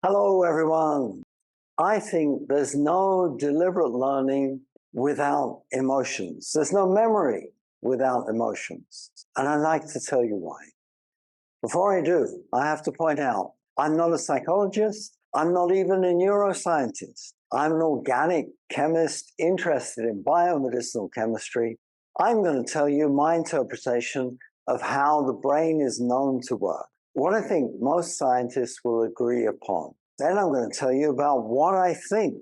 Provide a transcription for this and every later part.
Hello, everyone. I think there's no deliberate learning without emotions. There's no memory without emotions. And I'd like to tell you why. Before I do, I have to point out, I'm not a psychologist. I'm not even a neuroscientist. I'm an organic chemist interested in biomedicinal chemistry. I'm going to tell you my interpretation of how the brain is known to work, what I think most scientists will agree upon. Then I'm going to tell you about what I think.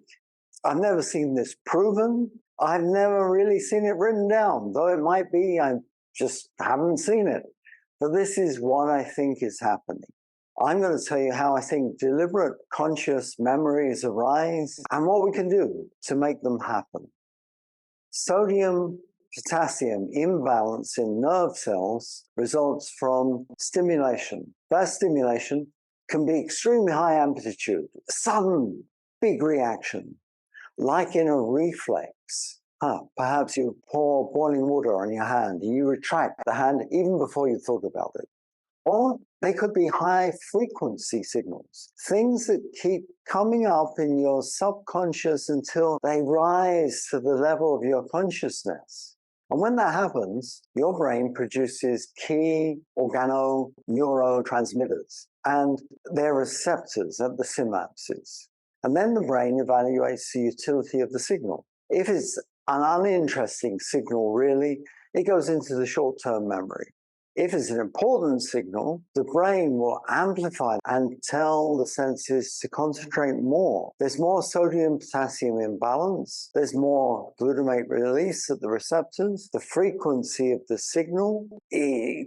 I've never seen this proven. I've never really seen it written down, though it might be I just haven't seen it. But this is what I think is happening. I'm going to tell you how I think deliberate conscious memories arise and what we can do to make them happen. Sodium-potassium imbalance in nerve cells results from stimulation. That stimulation can be extremely high amplitude, sudden, big reaction, like in a reflex. Perhaps you pour boiling water on your hand, and you retract the hand even before you thought about it. Or they could be high frequency signals, things that keep coming up in your subconscious until they rise to the level of your consciousness. And when that happens, your brain produces key organoneurotransmitters, and they're receptors at the synapses. And then the brain evaluates the utility of the signal. If it's an uninteresting signal, really, it goes into the short-term memory. If it's an important signal, the brain will amplify and tell the senses to concentrate more. There's more sodium-potassium imbalance. There's more glutamate release at the receptors. The frequency of the signal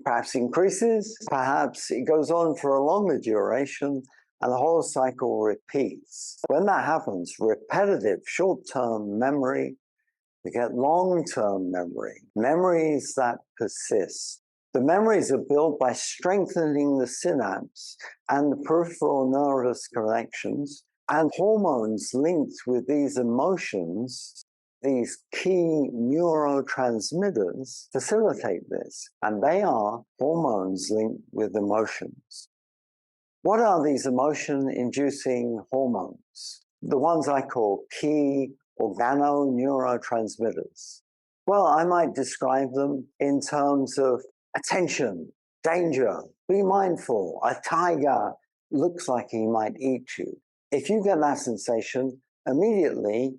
perhaps increases. Perhaps it goes on for a longer duration, and the whole cycle repeats. When that happens, repetitive short-term memory, we get long-term memory, memories that persist. The memories are built by strengthening the synapse and the peripheral nervous connections, and hormones linked with these emotions, these key neurotransmitters, facilitate this, and they are hormones linked with emotions. What are these emotion-inducing hormones? The ones I call key organoneurotransmitters. Well, I might describe them in terms of attention, danger, be mindful, a tiger looks like he might eat you. If you get that sensation, immediately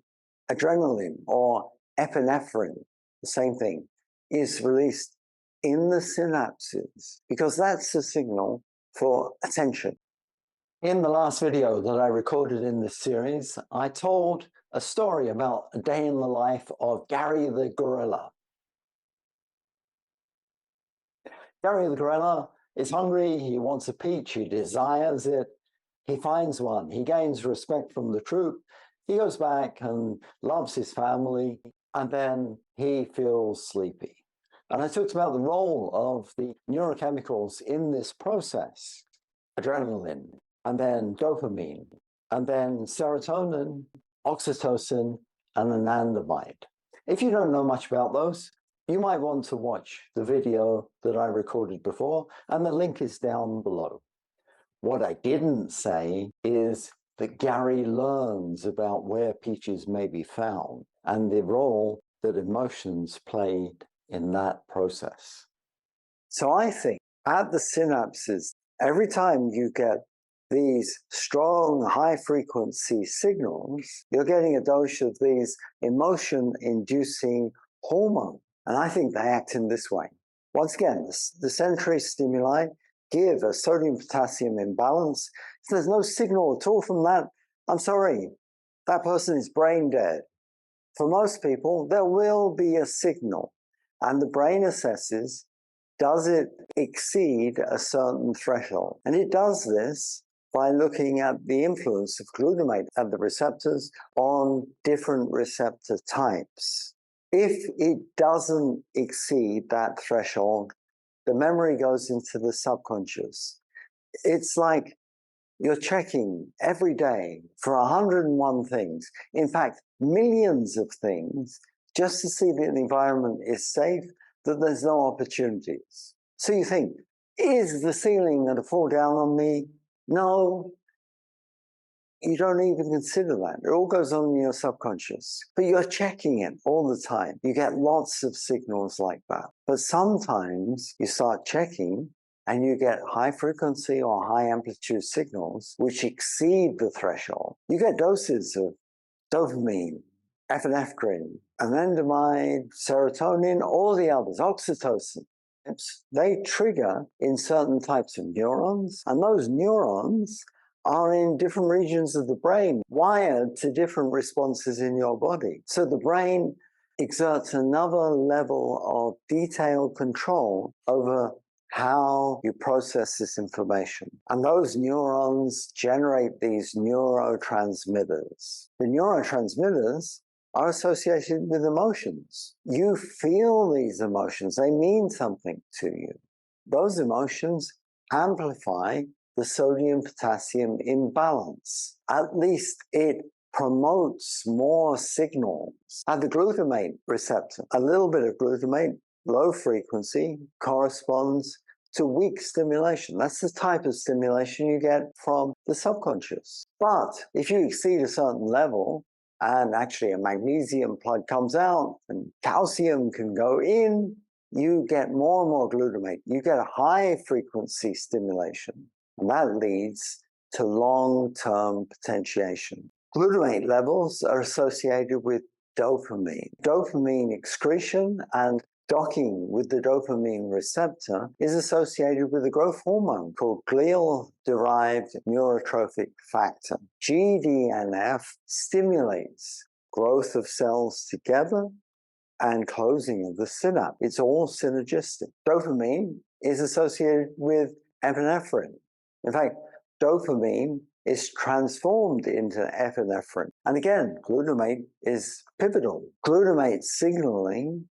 adrenaline or epinephrine, the same thing, is released in the synapses because that's the signal for attention. In the last video that I recorded in this series, I told a story about a day in the life of Gary the gorilla. Gary the gorilla is hungry, he wants a peach, he desires it, he finds one, he gains respect from the troop, he goes back and loves his family, and then he feels sleepy. And I talked about the role of the neurochemicals in this process, adrenaline, and then dopamine, and then serotonin, oxytocin, and anandamide. If you don't know much about those, you might want to watch the video that I recorded before, and the link is down below. What I didn't say is that Gary learns about where peaches may be found and the role that emotions played in that process. So I think at the synapses, every time you get these strong high-frequency signals, you're getting a dose of these emotion-inducing hormones. And I think they act in this way. Once again, the sensory stimuli give a sodium-potassium imbalance. If there's no signal at all from that, I'm sorry, that person is brain dead. For most people, there will be a signal, and the brain assesses, does it exceed a certain threshold? And it does this by looking at the influence of glutamate at the receptors on different receptor types. If it doesn't exceed that threshold, the memory goes into the subconscious. It's like you're checking every day for 101 things, in fact, millions of things, just to see that the environment is safe, that there's no opportunities. So you think, is the ceiling going to fall down on me? No. you don't even consider that. It all goes on in your subconscious. But you're checking it all the time. You get lots of signals like that. But sometimes you start checking and you get high frequency or high amplitude signals which exceed the threshold. You get doses of dopamine, epinephrine, anandamide, serotonin, all the others, oxytocin. They trigger in certain types of neurons, and those neurons are in different regions of the brain, wired to different responses in your body. So the brain exerts another level of detailed control over how you process this information. And those neurons generate these neurotransmitters. The neurotransmitters are associated with emotions. You feel these emotions, they mean something to you. Those emotions amplify the sodium-potassium imbalance. At least it promotes more signals. At the glutamate receptor, a little bit of glutamate, low frequency, corresponds to weak stimulation. That's the type of stimulation you get from the subconscious. But if you exceed a certain level, and actually a magnesium plug comes out and calcium can go in, you get more and more glutamate. You get a high frequency stimulation, and that leads to long-term potentiation. Glutamate levels are associated with dopamine. Dopamine excretion and docking with the dopamine receptor is associated with a growth hormone called glial-derived neurotrophic factor. GDNF stimulates growth of cells together and closing of the synapse. It's all synergistic. Dopamine is associated with epinephrine. In fact, dopamine is transformed into epinephrine. And again, glutamate is pivotal. Glutamate signaling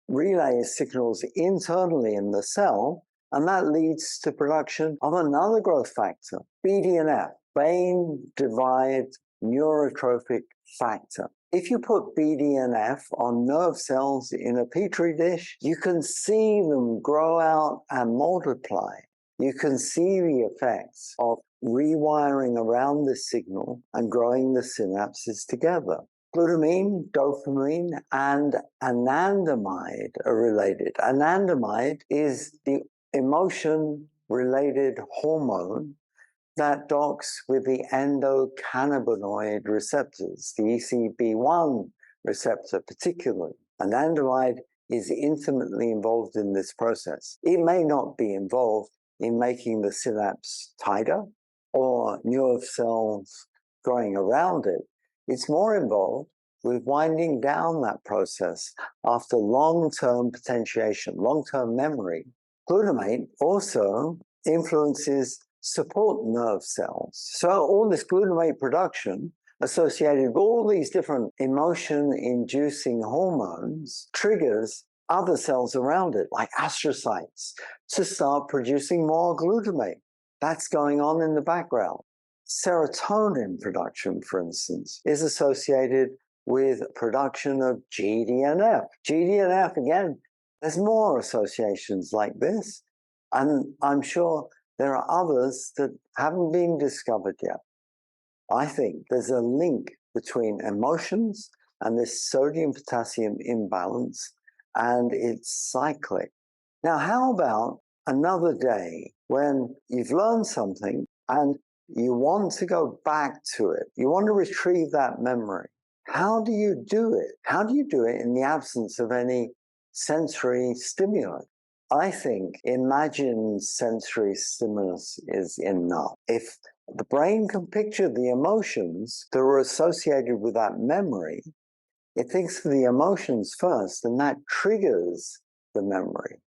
relays signals internally in the cell, and that leads to production of another growth factor, BDNF, brain-derived neurotrophic factor. If you put BDNF on nerve cells in a petri dish, you can see them grow out and multiply. You can see the effects of rewiring around the signal and growing the synapses together. Glutamine, dopamine, and anandamide are related. Anandamide is the emotion-related hormone that docks with the endocannabinoid receptors, the ECB1 receptor particularly. Anandamide is intimately involved in this process. It may not be involved in making the synapse tighter or nerve cells growing around it. It's more involved with winding down that process after long-term potentiation, long-term memory. Glutamate also influences support nerve cells. So all this glutamate production associated with all these different emotion-inducing hormones triggers other cells around it, like astrocytes, to start producing more glutamate. That's going on in the background. Serotonin production, for instance, is associated with production of GDNF. GDNF, again, there's more associations like this, and I'm sure there are others that haven't been discovered yet. I think there's a link between emotions and this sodium-potassium imbalance, and it's cyclic. Now, how about another day when you've learned something and you want to go back to it? You want to retrieve that memory. How do you do it? How do you do it in the absence of any sensory stimuli? I think imagined sensory stimulus is enough. If the brain can picture the emotions that are associated with that memory, it thinks of the emotions first, and that triggers the memory.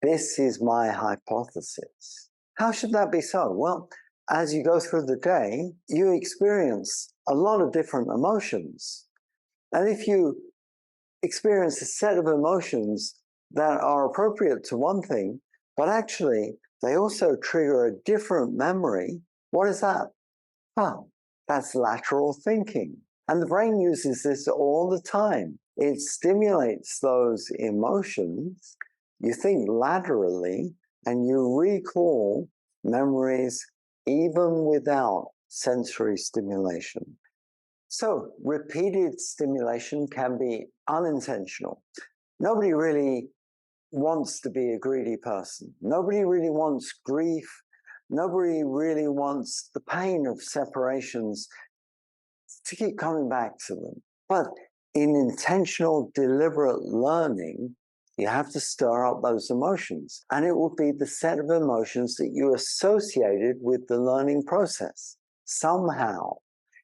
This is my hypothesis. How should that be so? Well, as you go through the day, you experience a lot of different emotions. And if you experience a set of emotions that are appropriate to one thing, but actually they also trigger a different memory, what is that? Oh, that's lateral thinking. And the brain uses this all the time. It stimulates those emotions. You think laterally, and you recall memories even without sensory stimulation. So repeated stimulation can be unintentional. Nobody really wants to be a greedy person. Nobody really wants grief. Nobody really wants the pain of separations to keep coming back to them. But in intentional, deliberate learning, you have to stir up those emotions. And it will be the set of emotions that you associated with the learning process. Somehow,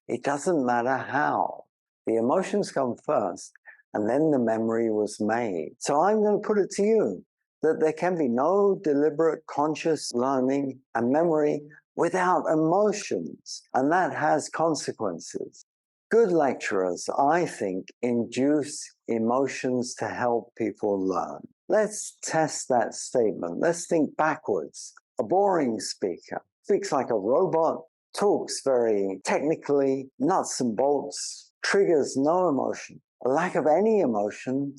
it doesn't matter how. The emotions come first, and then the memory was made. So I'm going to put it to you that there can be no deliberate, conscious learning and memory without emotions, and that has consequences. Good lecturers, I think, induce emotions to help people learn. Let's test that statement. Let's think backwards. A boring speaker speaks like a robot, talks very technically, nuts and bolts, triggers no emotion. A lack of any emotion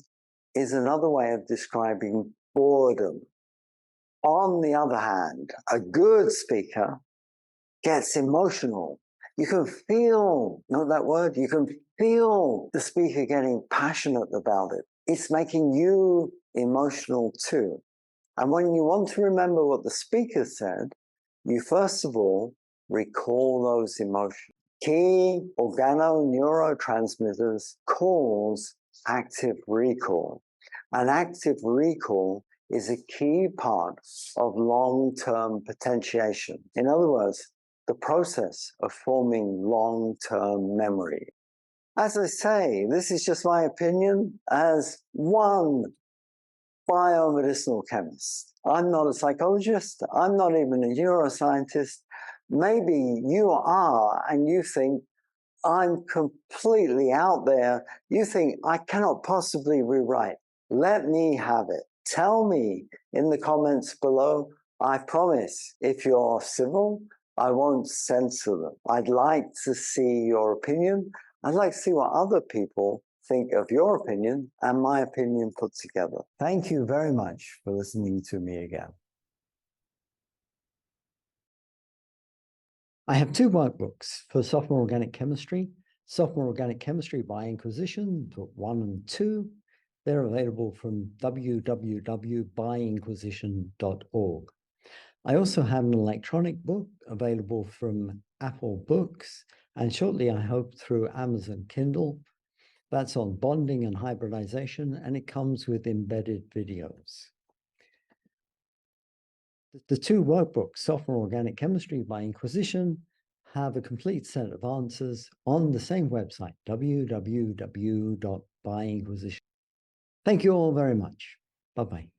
is another way of describing boredom. On the other hand, a good speaker gets emotional. You can feel, know that word? You can feel the speaker getting passionate about it. It's making you emotional too. And when you want to remember what the speaker said, you first of all recall those emotions. Key organoneurotransmitters cause active recall. And active recall is a key part of long-term potentiation. In other words, the process of forming long-term memory. As I say, this is just my opinion as one biomedicinal chemist. I'm not a psychologist. I'm not even a neuroscientist. Maybe you are, and you think, I'm completely out there. You think, I cannot possibly be right. Let me have it. Tell me in the comments below. I promise, if you're civil, I won't censor them. I'd like to see your opinion. I'd like to see what other people think of your opinion and my opinion put together. Thank you very much for listening to me again. I have two workbooks for sophomore organic chemistry. Sophomore Organic Chemistry by Inquisition, Book 1 and 2. They're available from www.byinquisition.org. I also have an electronic book available from Apple Books, and shortly, I hope, through Amazon Kindle. That's on bonding and hybridization, and it comes with embedded videos. The two workbooks, Sophomore Organic Chemistry by Inquisition, have a complete set of answers on the same website, www.byinquisition. Thank you all very much. Bye-bye.